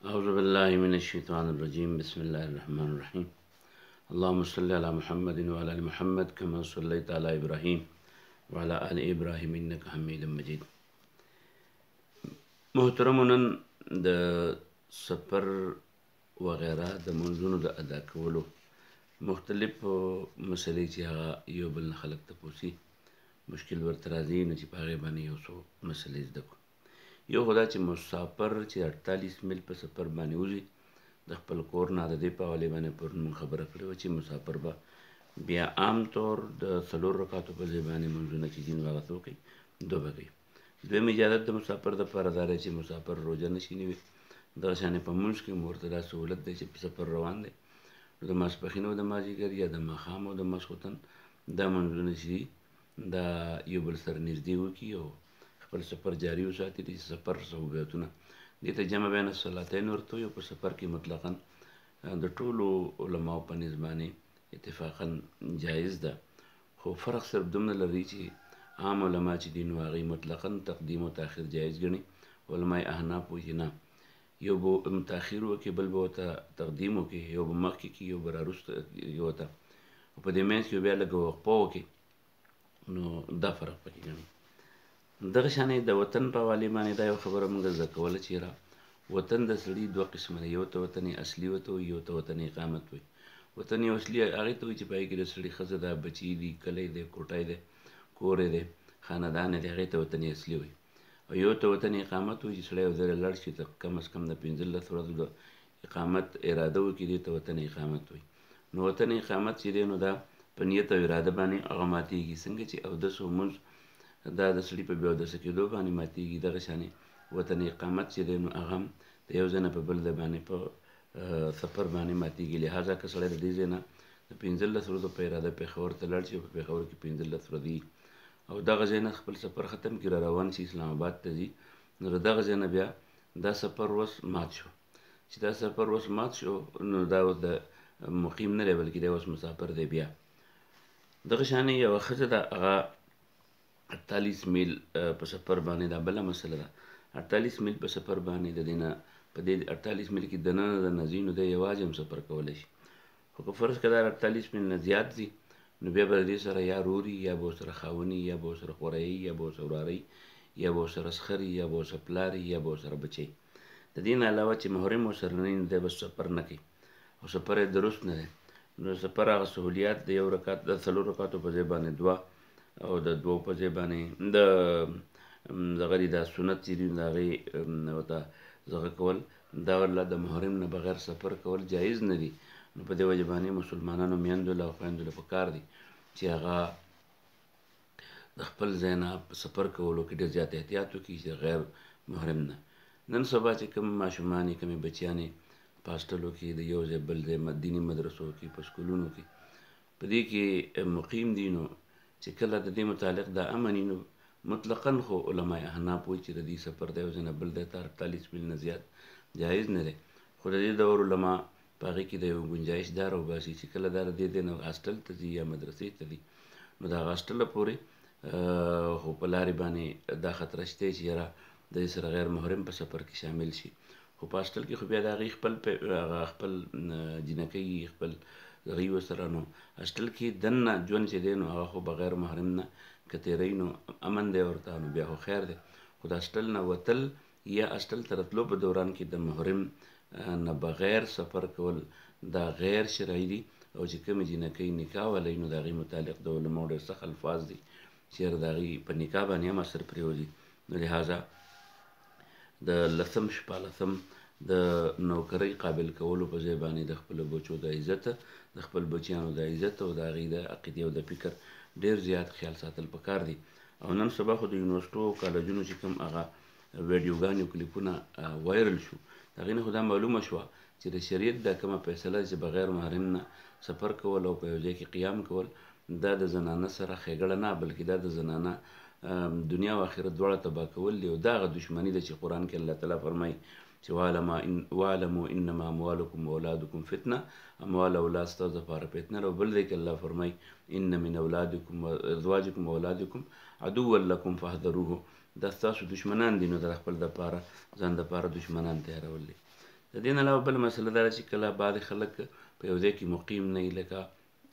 أعوذ بالله من الشيطان الرجيم. بسم الله الرحمن الرحيم. اللهم صل على محمد وعلى آل محمد كما صليت على إبراهيم وعلى آل إبراهيم إنك حميد مجيد. محترمون د سفر وغیره د منځونو د ادا کولو مختلف مسلې چې هغه یو بل خلق ته پوسی مشکل ورته راځي، نو چې په هغې باندې یو څو مسلې زده کړو. یو خو دا چې مسافر چې 48 میل په سفر باندې وځي د خپل کور نه، د دې په حوالې باندې پرون موږ خبره کړې وه چې مسافر به بیا عام طور د 4 رکعاتو په ځای باندې منځونه چې دي نو هغه څه وکړي، دوه به کوي. دویم اجازت د مسافر دپاره دا دی چې مسافر روژه نشي نیوی. دغه شانې په منځ کې ورته دا سهولت دی چې په سفر روان دی نو د ماسپښین او د مازدیګر یا د ماښام او د ماسخوتن دا منځونه چې دي دا یو بل سره نږدې وکړي او خپل سفر جاري وساتي. د سفر صحبتونه دې ته جمع بین الصلاتین ورته وایي. په سفر کې مطلقاً د ټولو علماو په نظر باندې اتفاقاً جایز ده، خو فرق صرف دومره لري چې عام علما چې دي نو هغوی مطلقاً تقدیم او تاخیر جایز ګڼي. علمای احناف وایي چې نه، یو به تاخیر وکړي، بل به ورته تقدیم وکړي، یو به مخکې کړي، یو به راوروسته ورته، او په دې منځ کې بیا لږه وقفه وکړي، نو دا فرق پکې ګڼي. دغه شانې د وطن په حوالې باندې دا یو خبره موږ زده کوله چې را وطن د سړي دوه قسمه دی. یو ته وطن اصلي ورته وایي، یو ته وطن اقامت وایي. وطن اصلي هغې ته وایي چې په هغې کې د سړي ښځه ده، بچي دي، کلی دی، کوټی دی، کور دی، خاندان دی، هغې ته وطن اصلي وایي. او یو ته وطن اقامت وایي چې سړی یو ځای لاړ شي، کم از کم د 15 ورځو د اقامت اراده وکړي، دې ته وطن اقامت وایي. نو وطن اقامت چې دی نو دا په نیت او اراده باندې هغه ماتېږي. څنګه چې اودس او لمونځ دا د سړي په بیا اودسه کېدو باندې ماتېږي، دغه شانې وطن اقامت چې دی نو هغه هم د یو ځای نه په بل ځای باندې په سفر باندې ماتېږي. لهذا که سړی د دې ځای نه د 15 ورځو په اراده پېښور ته لاړ شي او په پېښور کې 15 ورځې او دغه ځای نه خپل سفر ختم کړي، را روان شي اسلام آباد ته ځي، نو د دغه ځای نه بیا دا سفر اوس مات شو. چې دا سفر اوس مات شو نو دا اوس د مقیم نه دی، بلکې دی اوس مسافر دی. بیا دغه شانې یوه ښځه ده، هغه 48 میل په سفر باندې، دا بله مسله ده. 48 میل په سفر باندې د دې نه په دې 48 میل کې دننه د نه ځي نو دی یوازې هم سفر کولی شي. خو که فرض کړه دا 48 میل نه زیات ځي نو بیا به د دې سره یا روري، یا به ورسره خاوني، یا به ورسره خوریي، یا به ورسره وراري، یا به ورسره سخري، یا به ورسره پلاري، یا به ورسره بچی. د دې نه علاوه چې محرم ورسره نه وي نو دی به سفر نه کوي او سفر یې درست نه دی. نو سفر هغه سهولیات د 1 رکعت د 4 رکعاتو په ځای باندې 2 او د 2 په ځای باندې د دغه دا سنت چې دي د هغې ورته دغه کول، دا والله د محرم نه بغیر سفر کول جایز نه دي. نو په دې وجه باندې مسلمانانو میندو له او خویندو له پکار دي چې هغه د خپل ځای نه په سفر کولو کې ډېر زیات احتیاط وکړي چې غیر محرم نه. نن سبا چې کوم ماشومانې، کومې بچیانې په هاسټلو کې د یو ځای بل ځای دیني مدرسو کې، په سکولونو کې په دې کې مقیم دي، نو چې کله د دې متعلق دا امني نو مطلقاً خو علماء احناف وایي چې د دې سفر د یو ځای نه بل ځای ته 48 میل نه زیات جایز نه دی. خو د دې دور علما په هغې کې د یو ګنجایش دا راوباسي چې کله دا د دې ځای نه هاسټل ته ځي یا مدرسې ته ځي نو د هغه هاسټله پورې خو په لارې باندې دا خطره شته چې یاره د دې سره غیر محرم په سفر کې شامل شي. خو په هاسټل کې خو بیا د هغې خپل جینکۍ، خپل هغوی ورسره نو هاسټل کې دننه ژوند چې دی نو هغه خو بغیر محرم نه که تېروي نو امن دی ورته، نو بیا خو خیر دی. خو د هاسټل نه وتل یا هاسټل ته راتلو په دوران کې د محرم نه بغیر سفر کول دا غیر شرعي دي. او چې کومې جینکۍ نکاح ولري نو د هغې متعلق د علماو ډېر سخت الفاظ دي چې د هغې په نکاح باندې هم اثر پرېوځي. نو لهذا د 14 د نوکرۍ قابل کولو په ځای باندې د خپلو بچو د عزت، د خپل بچیانو د عزت او د هغې د عقیدې او د فکر ډېر زیات خیال ساتل پکار دي. او نن سبا خو د یونیورسټو او کالجونو چې کوم هغه ویډیوګانې او کلیپونه وایرل شو، د هغې نه خو دا معلومه شوه چې د شریعت دا کومه فیصله چې بغیر محرم نه سفر کول او په یو ځای کې قیام کول دا د زنانه سره ښېګړه نه، بلکې دا د زنانه دنیا او آخرت دواړه تباه کول دي. او دا هغه دشمني ده چې قرآن کې الله تعالی فرمایي چې واعلموا انما اموالکم واولادکم فتنه، اموال او اولاد ستاسو دپاره فتنه ده. او بل ځای کې الله فرمایي ان من اولادکم وازواجکم واولادکم عدوا لکم فاحذروه، دا ستاسو دشمنان دي نو د خپل دپاره ځان دپاره دشمنان تیارول دي. د دې نه علاوه بله مسله دا ده چې کله بعضې خلک په یو ځای کې مقیم نه وي، لکه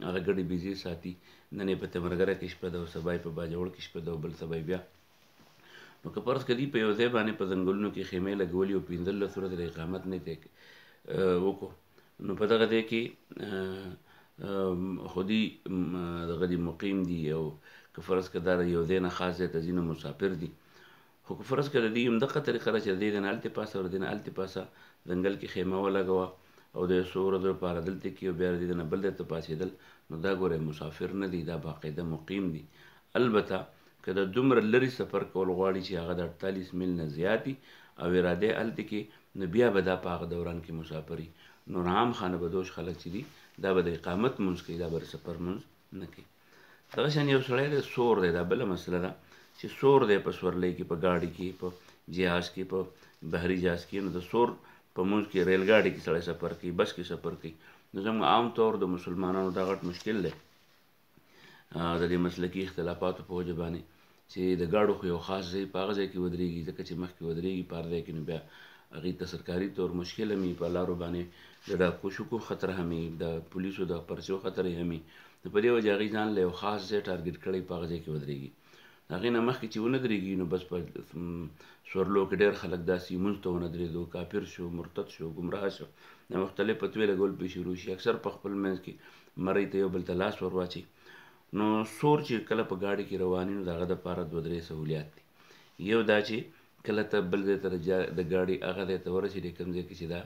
هغه ګډې بیزې ساتي، نن یې په تمرګره کې شپه ده او سبا یې په باجوړ کې شپه ده او بل سبا یې بیا. نو که فرض کړي په یو ځای باندې په ځنګلونو کې خیمې لګولي او 15 ورځې د اقامت نه یې وکړو، نو په دغه ځای کې خودي دغه دي مقیم دي، او که فرض کړه دا یو ځای نه خاص ځای ته ځي نو مسافر دي. خو که فرض کړه د دې همدغه طریقه ده چې د دې نه هلتې پاسه او د دې نه هلتې پاسه ځنګل کې خیمه ولګوه او د یو څو ورځو لپاره دلته کې او بیا د دې نه بل ځای ته پاڅېدل، نو دا ګوره مسافر نه دي، دا باقاعده مقیم دي. البته که د دومره لرې سفر کول غواړي چې هغه د 48 میل نه زیات وي او اراده یې هلته کې، نو بیا به دا په هغه دوران کې مسافر وي. نور عام خانه بدوش خلک چې دي دا به د اقامت مونځ کوي، دا به د سفر مونځ نه کوي. دغه شان یو سړی دی سور دی، دا بله مسله ده چې سور دی په سورلۍ کې، په ګاډي کې، په جهاز کې، په بحري جهاز کې، نو د سور په مونځ کې ریل ګاډي کې سړی سفر کوي، بس کې سفر کوي. نو زموږ عام طور د مسلمانانو دا غټ مشکل دی د دې مسلکي اختلافاتو په وجه باندې چې د ګاډو خو یو خاص ځای په هغه ځای کې ودرېږي، ځکه چې مخکې ودرېږي په هر ځای کې، نو بیا هغې ته سرکاري طور مشکل هم په لارو باندې د ډاکو شکو خطر هم د پولیسو د پرچو خطر هم نو په دې وجه هغې ځان له یو خاص ځای ټارګېټ کړی په هغه ځای کې ودرېږي. هغې نه مخکې چې ونه درېږي نو بس په سورلو کې ډېر خلک داسې مونځ ته ونه درېدو، کافر شو، مرتد شو، ګمراه شو، د مختلف فتوې لګول پرې شروع شي، اکثر په خپل منځ کې مرۍ ته یو بل ته لاس ور واچوي. نو سور چې کله په ګاډي کې روان وي نو د هغه دپاره 2-3 سهولیات دي. یو دا چې کله ته بل ځای ته د ګاډي هغه ځای ته ورسېدې کوم ځای کې چې دا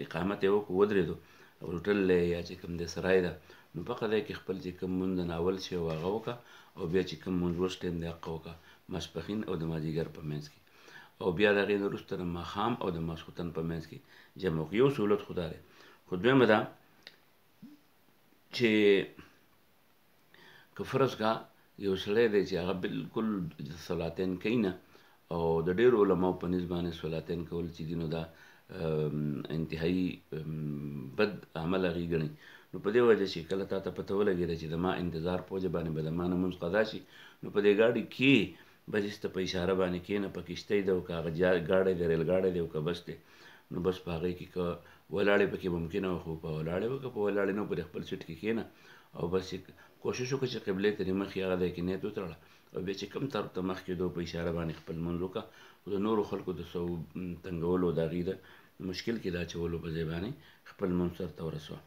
اقامت یې وکړو ودرېدو هوټل دی یا چې کوم دی سرای ده، نو په هغه ځای کې خپل چې کوم مونځ د ناول شي او هغه وکړه، او بیا چې کوم مونځ وس ټایم دی هغه وکړه، ماسپښین او د مازدیګر په منځ کې، او بیا د هغې نه وروسته د ماښام او د ماسخوتن په منځ کې جمع وکړو. یو سهولت خو دا دی. خو دویمه ده چې که فرض کا یو سړی دی چې هغه بالکل صلاتین کوي نه، او د ډېرو علماو په نسبت باندې صلاتین کول چې دي نو دا انتهایی بد عمل هغې ګڼي، نو په دې وجه چې کله تا ته پته ولګېده چې د ما انتظار په وجه باندې به د ما نه مونځ قضا شي، نو په دې ګاډي کې به داسې ته په اشاره باندې کښېنه، په کښتۍ ده او که هغه ګاډی دی ریل ګاډی دی او که بس دی، نو بس په هغې کې که ولاړې پکې ممکنه وه خو په ولاړې وکړه، په ولاړې نه پرې خپل سیټ کې کښېنه او بس کوشش وکړه چې قبلې ته دې مخې هغه ځای کې نیت وتړه او بیا چې کوم طرف ته مخ کېدو په اشاره باندې خپل مونځ وکړه. خو د نورو خلکو د تنګولو د هغې د مشکل کې د اچولو په ځای باندې خپل مونځ سرته ورسوه.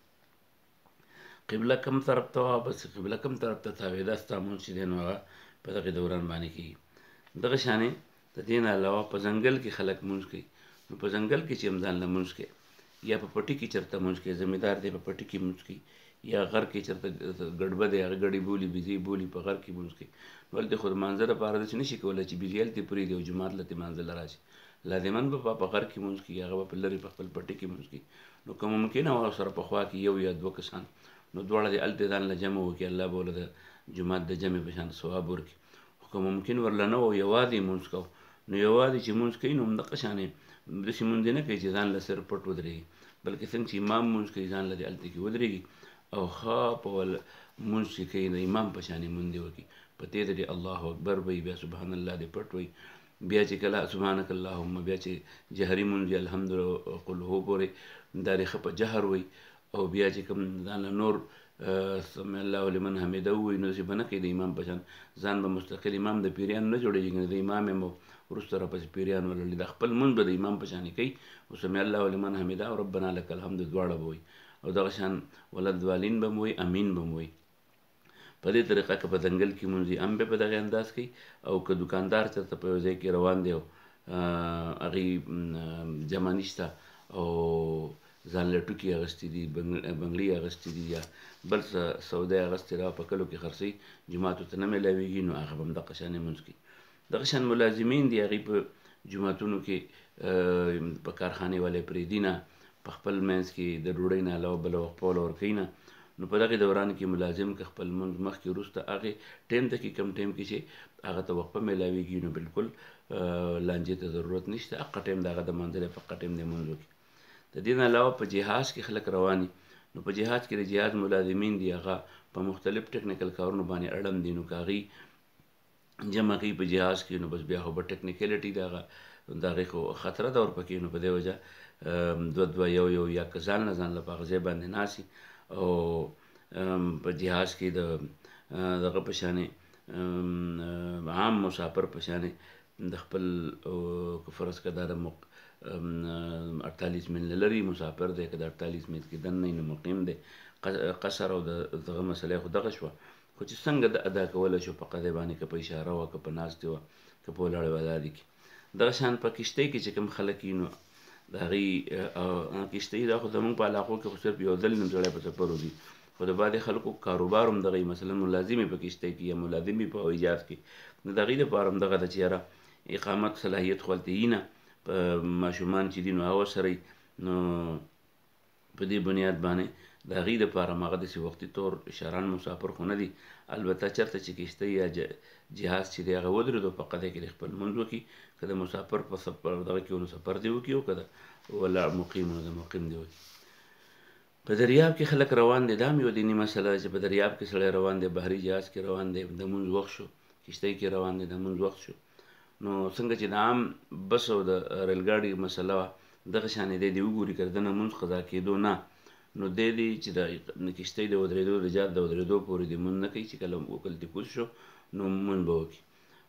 قبله کوم طرف ته وه، بس قبله کوم طرف ته تاوېده ستا مونځ چې دی نو هغه په دغې دوران باندې کېږي. دغه شانې د دې نه علاوه په ځنګل کې خلک مونځ کوي، نو په ځنګل کې چې هم ځان له مونځ کوي یا په پټي کې چېرته مونځ کوي، زمیندار دی په پټي کې مونځ کوي، یا غر کې چېرته ګډبه دی هغه ګډې بولي بیزې بولي په غر کې مونځ کوي، نو هلته خو د مانځه دپاره داسې نه شي کولی چې بیزې هلتې پرېږدي او جومات له تې مانځله راشي، لازمن به په غر کې مونځ کوي، هغه به په لرې په خپل پټي کې مونځ کوي. نو که ممکنه وه سره په خوا کې یو یا 2 کسان، نو دواړه دې هلته ځان له جمع وکړي، الله به ورله د جومات د جمع په شان ثواب ورکړي. خو که ممکن ورله نه و یوازې یې مونځ کوو، نو یوازې چې مونځ کوي نو همدغه شانې داسې مونځ یې نه کوي چې ځان له صرف پټ ودرېږي، بلکې څنګه چې امام مونځ کوي ځان له دې هلته کې ودرېږي او ښه په مونځ چې کوي د امام په شانې مونځ دې وکړي، په تیزه دې الله اکبر وایي، بیا سبحان الله دې پټ وایي، بیا چې کله سبحانک اللهم، بیا چې جهري مونځ وي الحمدلله قل هو پورې دا دې ښه په جهر وایي، او بیا چې کوم ځان له نور سمع الله لمن حمده ووایي، نو داسې به نه کوي د امام په شان، ځان به مستقل امام د پیریانو نه جوړېږي، د امام یم وروسته راپسې پیریان ولري، د خپل مونځ به د امام په شانې کوي، او سمع الله لمن حمده او ربنا لک الحمد دواړه به وایي، او دغه شان ولدوالین به م وایي، امین به م وایي. په دې طریقه که په ځنګل کې مونځ هم به په دغې انداز کوي، او که دوکاندار چېرته په یو ځای کې روان دی او هغې جمع نشته او ځان له ټوکي اغوستي دي، بنګړي اغوستي دي یا بل څه سودا یې اغوستې ده په کلو کې خرڅوي، جوماتو ته نه میلاویږي، نو هغه به هم دغه شانې مونځ کوي. دغه شان ملازمین دي هغې په جوماتونو کې په کارخانې والے پرېږدي نه، په خپل منځ کې د ډوډۍ نه علاوه بله وقفه وله ورکوي نه، نو په دغې دوران کې ملازم که خپل مونځ مخکې وروسته هغې ټایم ته کې کم ټایم کې چې هغه ته وقفه میلاویږي، نو بالکل لانجې ته ضرورت نشته، حقه ټایم د هغه د مانځه دی، په حقه ټایم دی مونځ وکړي. د دې نه علاوه په جهاز کې خلک روان دي، نو په جهاز کې د جهاز ملازمین دي هغه په مختلف ټکنیکل کارونو باندې اړم دي، نو که هغې جمع کوي په جهاز کې، نو بس بیا خو به ټکنیکلټي د هغه د هغې خو خطره ده ورپکې، نو په دې وجه دوه دوه یو یو یا که ځان له ځان له په هغه ځای باندې ناست او په جهاز کې د دغه په شانې عام مسافر په شانې د خپل که فرض که دا د 48 میل لري مسافر دی، که د 48 میل کې دننه نو مقیم دی. قصر او دغه مسله خو دغه شوه، خو چې څنګه د ادا کولی شو په قضیې باندې، که په اشاره وه، که په ناستې وه، که په ولاړې وه، دا دي کې دغه شان په کشتۍ کې چې کوم خلک وي نو د هغې کشتۍ دا خو زمونږ په علاقو کې خو صرف یو ځل نیم سړی په سفر وځي، خو د بعضې خلکو کاروبار هم دغه مثلا ملازم په کشتۍ کې یا ملازم په هوایي جهاز کې، نو د هغې دپاره هم دغه ده چې یاره اقامت صلاحیت خو هلته وي نه، په ماشومان چې دي نو هغه ورسره نو په دې بنیاد باندې د هغې دپاره هم هغه داسې وختي طور شران مسافر خو نه دي. البته چېرته چې کشتۍ یا جهاز چې دی هغه ودرېدو په قضیه کې د خپل لمونځ وکړي، که د مسافر په دغه کې ولو سفر دې وکړي او که د ولاړ مقیم نو د مقیم دې وکړي. په دریاب کې خلک روان دي، دا هم یو دیني مسله ده چې په دریاب کې سړی روان دی، بحري جهاز کې روان دی، د لمونځ وخت شو، کشتۍ کې روان دی، د لمونځ وخت شو، نو څنګه چې د عام بس او د ریل ګاډي مسله وه دغه شانې دی وګوري که د ده لمونځ قضا کېدو نه، نو دی چې د کشتۍ د ودرېدو د جهاز د ودرېدو پورې دې لمونځ نه کوي، چې کله وکلتې کوز شو نو لمونځ به وکړي.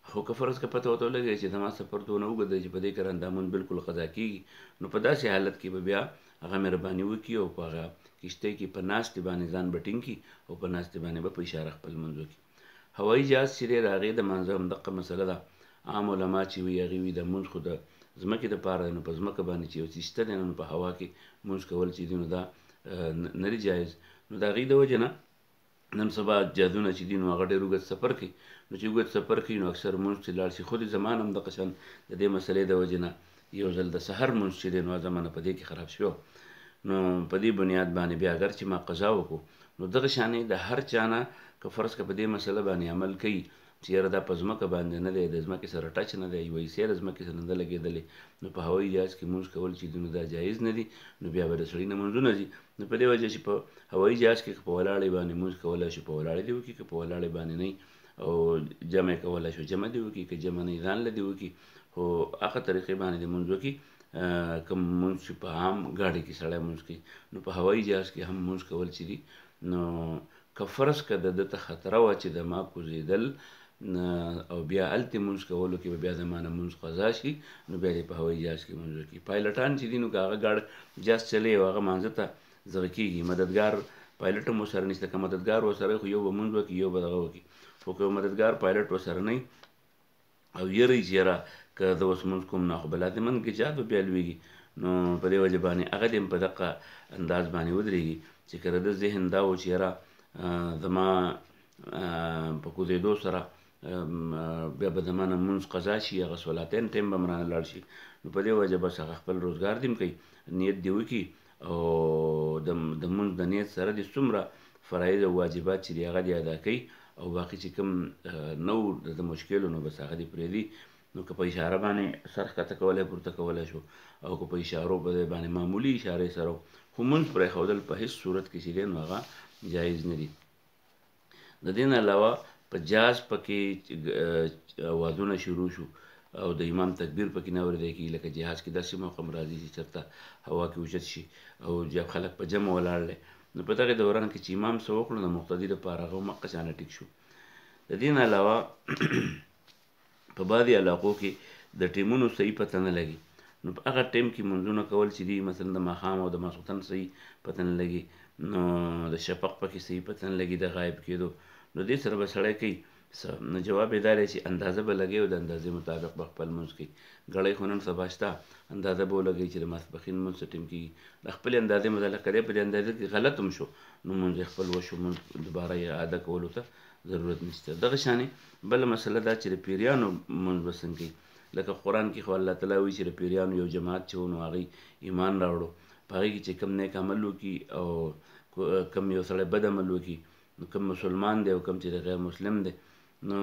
خو که فرض که پته ورته ولګوي چې زما سفر دونه اوږد دی چې په دې کاران دا لمونځ بلکل قضا کېږي، نو په داسې حالت کې به بیا هغه مهرباني وکړي او په هغه کشتۍ کې په ناستې باندې ځان به ټینګ کړي او په ناستې باندې به په اشاره خپل لمونځ وکړي. هوایي جهاز چې دی د هغې د مانځه هم دقه مسله ده، عام علما چې وي هغې وي د لمونځ خو د ځمکې دپاره دی، نو په ځمکه باندې چې یو څه شته دی نو په هوا کې لمونځ کول چې دي نو دا نه دي جایز. نو د هغې د وجې نه نن سبا جهازونه چې دي نو هغه ډېر اوږد سفر کوي، نو چې اوږد سفر کوي نو اکثر لمونځ چې لاړ شي، خو د زمان هم دغه شان د دې مسلې د وجې نه یو ځل د سحر لمونځ چې دی نو زمانه په دې کې خراب شوی، نو په دې بنیاد باندې بیا اگر چې ما قضا وکړو نو دغه شانې د هر چا نه که فرض که په دې مسله باندې عمل کوي چې یاره دا په ځمکه باندې نه دی، د ځمکې سره ټچ نه دی، یوه حصې د ځمکې سره نه ده لګېدلې، نو په هوایي جهاز کې لمونځ کول چې دي نو دا جایز نه دي، نو بیا به د سړي نه لمونځونه ځي. نو په دې وجه چې په هوایي جهاز کې که په ولاړې باندې لمونځ کولی شو په ولاړې دې وکړي، که په ولاړې باندې نه او جمع کولی شو جمع دې وکړي، که جمع نه ځان له دې وکړي، خو هغه طریقې باندې دې لمونځ وکړي. که لمونځ چې په عام ګاډي کې سړی لمونځ کوي نو په هوایي جهاز کې هم لمونځ کول چې دي نو که فرض که د ده ته خطره وه چې د ما کوزېدل او بیا هلته لمونځ کولو کې به بیا زما نه لمونځ قضا شي، نو بیا دې په هوایي جهاز کې لمونځ وکړي. پایلټان چې دي نو که هغه جهاز چلوي او هغه مانځه ته دغه کېږي، مددګار پایلټ هم ورسره نشته، که مددګار ورسره خو یو به لمونځ وکړي یو به دغه وکړي، خو که مددګار پایلټ ورسره نه او یره یې چې یاره که زه اوس لمونځ کوم نو خو به لازمن کې جهاد به بیا لوېږي، نو په دې وجه باندې هغه دې هم په دغه انداز باندې ودرېږي چې که د ده ذهن دا و چې یاره زما په کوزېدو سره بیا به زما نه لمونځ قضا شي، هغه صلاتین ټایم به م رانه لاړ شي، نو په دې وجه بس هغه خپل روزګار دې هم کوي، نیت دې وکړي او د لمونځ د نیت سره دې څومره فرایض او واجبات چې دي هغه دې ادا کوي، او باقي چې کوم نه و د مشکل نو بس هغه دې پرېږدي. نو که په اشاره باندې سر ښکته کولی پورته کولی شو او که په اشارو باندې معمولي اشارې سره خو لمونځ پرېښودل په هېڅ صورت کې چې دی نو هغه جایز نه دي. د دې نه علاوه په جهاز پکې اوازونه شروع شو او د امام تکبیر پکې نه اورېدی کېږي، لکه جهاز کې داسې موقع هم راځي چې چېرته هوا کې اوچت شي او خلک په جمع ولاړ دی، نو په دغې دوران کې چې امام څه وکړو د مقتدي دپاره هغه هم هغه شانه ټیک شو. د دې نه علاوه په بعضې علاقو کې د ټیمونو صحیح پته نه لګي، نو په هغه ټیم کې لمونځونه کول چې دي مثلا د ماښام او د ماسخوتن صحیح پته نه لګي، نو د شفق پکې صحیح پته نه لګي د غایب کېدو، نو دې سره به سړی کوي نو جواب یې دا دی چې اندازه به لګوي او د اندازې مطابق به خپل لمونځ کوي. ګړی خو نن سبا شته، اندازه به ولګوي چې د ماسپښین لمونځ څه ټیم کېږي، د خپلې اندازې مطابق که دی په دې اندازې کې غلط هم شو نو لمونځ یې خپل وشو، لمونځ دوباره یې اعاده کولو ته ضرورت نشته. دغه شانې بله مسله دا چې د پیریانو لمونځ به څنګه کوي، لکه قرآن کې خو الله تعالی وایي چې د پیریانو یو جماعت چې و نو هغوی ایمان راوړو، په هغې کې چې کوم نیک عمل وکړي او کوم یو سړی بد عمل وکړي، نو کوم مسلمان دی او کوم چې د غیر مسلم دی، نو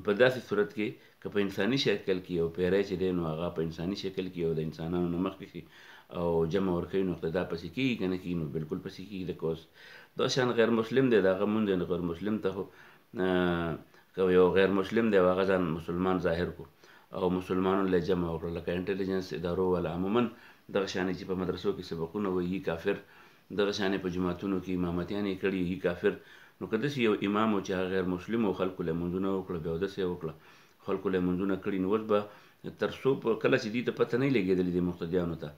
په داسې صورت کې که په انساني شکل کې یو پیری چې دی نو هغه په انساني شکل کې او د انسانانو نه مخکې شي او جمع ورکوي نو اقتدا پسې کېږي که نه کېږي، نو بلکل پسې کېږي. لکه اوس دا شان غیر مسلم دی د هغه لمونځ دی، نو غیر مسلم ته خو که یو غیر مسلم دی او هغه ځان مسلمان ظاهر کو او مسلمانانو له جمع وکړه، لکه انټیلیجنس ادارو والا عموما دغه شانې چې په مدرسو کې سبقونه وایي کافر، دغه شانې په جوماتونو کې امامتیانې کړي یي کافر. نو که داسې یو امام و چې هغه غیر مسلم و، خلکو له لمونځونه وکړه، بیا اودس یې وکړه، خلکو له لمونځونه کړي، نو اوس به تر څو کله چې دې ته پته نه لګېدلې دې مقتدیانو ته،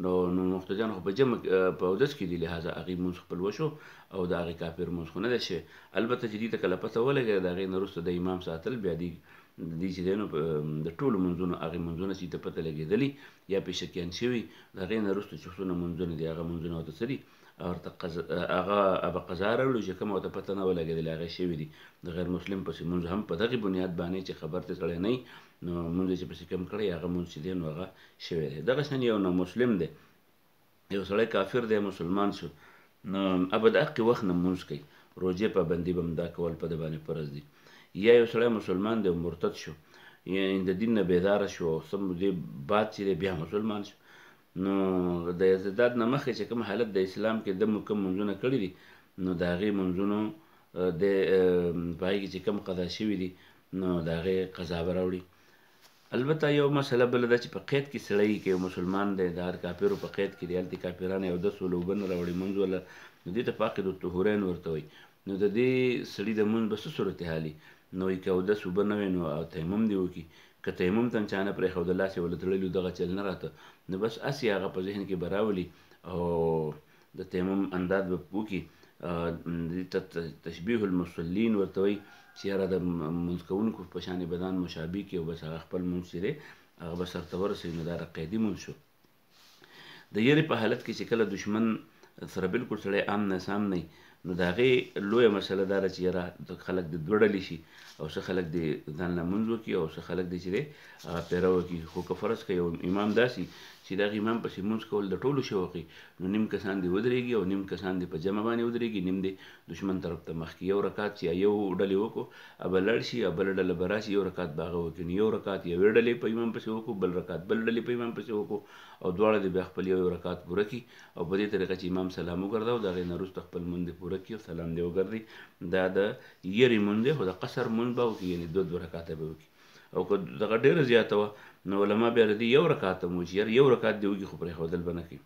نو مقتدیان خو په جمع په اودس کې دي، لهذا هغې مونځ خپل وشو او د هغې کافر مونځ خو نه دی شوی. البته چې دې ته کله پته ولګېده د هغې نه وروسته د امام ساتل، بیا دې چې دی نو د ټولو مونځونو هغې مونځونه چې ته پته لګېدلي یا پې شکیان شوي، د هغې نه وروسته چې څونه مونځونه دي هغه مونځونه ورته څه دي، ورته هغه به قضا راوړو چې کومه ورته پته نه ولګېدلې هغې شوي دي. د غیر مسلم پسې مونځ هم په دغې بنیاد باندې چې خبر ته سړی نه وي، نو مونځ چې پسې کم کړی هغه مونځ چې دی نو هغه شوی دی. دغه شان یو نامسلم دی، یو سړی کافر دی مسلمان شو، نو ابه د هغې وخت نه مونځ کوي، روژې پابندي به همدا کول په ده باندې فرض دي. یا یو سړی مسلمان دی او مرتد شو، یعنې د دین نه بیداره شو او څه مودې بعد چې دی بیا مسلمان شو، نو د ارتداد نه مخکې چې کوم حالت د اسلام کې د کوم منځونه کړي دي، نو د هغې منځونو د په هغې کې چې کوم قضا شوي دي نو د هغې قضا به راوړي. البته یو مسله بله ده چې په قید کې سړی که یو مسلمان دی د هر کافرو په قید کې دی، هلته کافران یو اودس وله اوبه نه راوړي مونځ وله، نو دې ته فاقد الطهورین ورته وایي. نو د دې سړي د مونځ به څه صورتحال وي؟ نو وایي که اودس اوبه نه وی نو تیمم دې وکړي، که تیمم ته هم چا نه پرېښوده لاس یې ولې تړلي دغه چل نه راته، نو بس هسې هغه په ذهن کې به راولي او د تیمم انداز به وکړي. دې ته تشبیه المصلین ورته وایي چې یاره د مونځ کوونکو په شان بدن مشابه کړي او بس هغه خپل مونځ چې دی هغه به سرته ورسوي، نو دا قیدي مونځ شو. د یرې په حالت کې چې کله دشمن سره بالکل سړی امن سام نه وي، نو د هغې لویه مسله دا ده چې یاره خلک د دوه ډلې شي، او څه خلک دې ځان له مونځ وکړي او څه خلک دې چې دی هغه پیره وکړي. خو که فرض کړه یو امام داسې چې د هغې امام پسې مونځ کول د ټولو شوق وي، نو نیم کسان دې ودرېږي او نیم کسان دې په جمع باندې ودرېږي، نیم دې دشمن طرف ته مخکې یو رکعت چې یو ډلې وکړو به لاړ شي، او بله ډله به راشي یو رکعت به هغه وکړي، نو یو رکعت یوې ډلې په امام پسې وکړو، بل رکعت بل ډلې په امام پسې وکړو، او دواړه دې بیا خپل یو رکعت پوره کړي، او په دې طریقه چې امام سلام وګرځاو د هغې نه وروسته خپل مونځ دې پوره کړي او سلام دې وګرځي. دا د یرې مونځ دی، خو د قصر مونځ به وکړي، یعنې دوه رکعته به وکړي. او که دغه ډېره زیاته وه نو علما بیا د دې یو رکعت هم وایي چې یاره یو رکعت دې وکړي خو پرېښودل به نه کوي.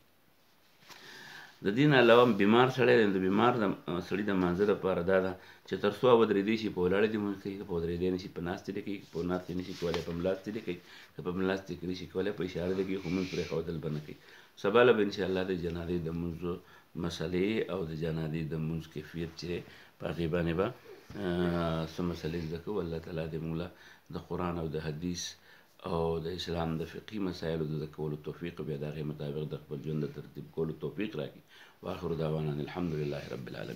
د دې نه علاوه بیمار سړی دی، د بیمار د سړي د مانځه دپاره دا ده چې تر څو ودرېدی شي په ولاړې دې مونځ کوي، که په ودرېدی نه شي په ناستې دې کوي، که په ناستې نه شي کولی په ملاستې دې کوي، که په ملاستې کې نه شي کولی په اشاره دې کوي، خو مونځ پرېښودل به نه کوي. سبا له به انشاءالله د جنازې د مونځو مسلې او د جنازې د مونځ کیفیت چې دی په هغې باندې به څه مسلې زده کوو. الله تعالی دې موږ له د قرآن او د حدیث او د اسلام د فقهي مسایلو د زده کولو توفیق، بیا د هغې مطابق د خپل ژوند د ترتیب کولو توفیق راکړي. واخر دعوانا الحمدلله رب العالمین.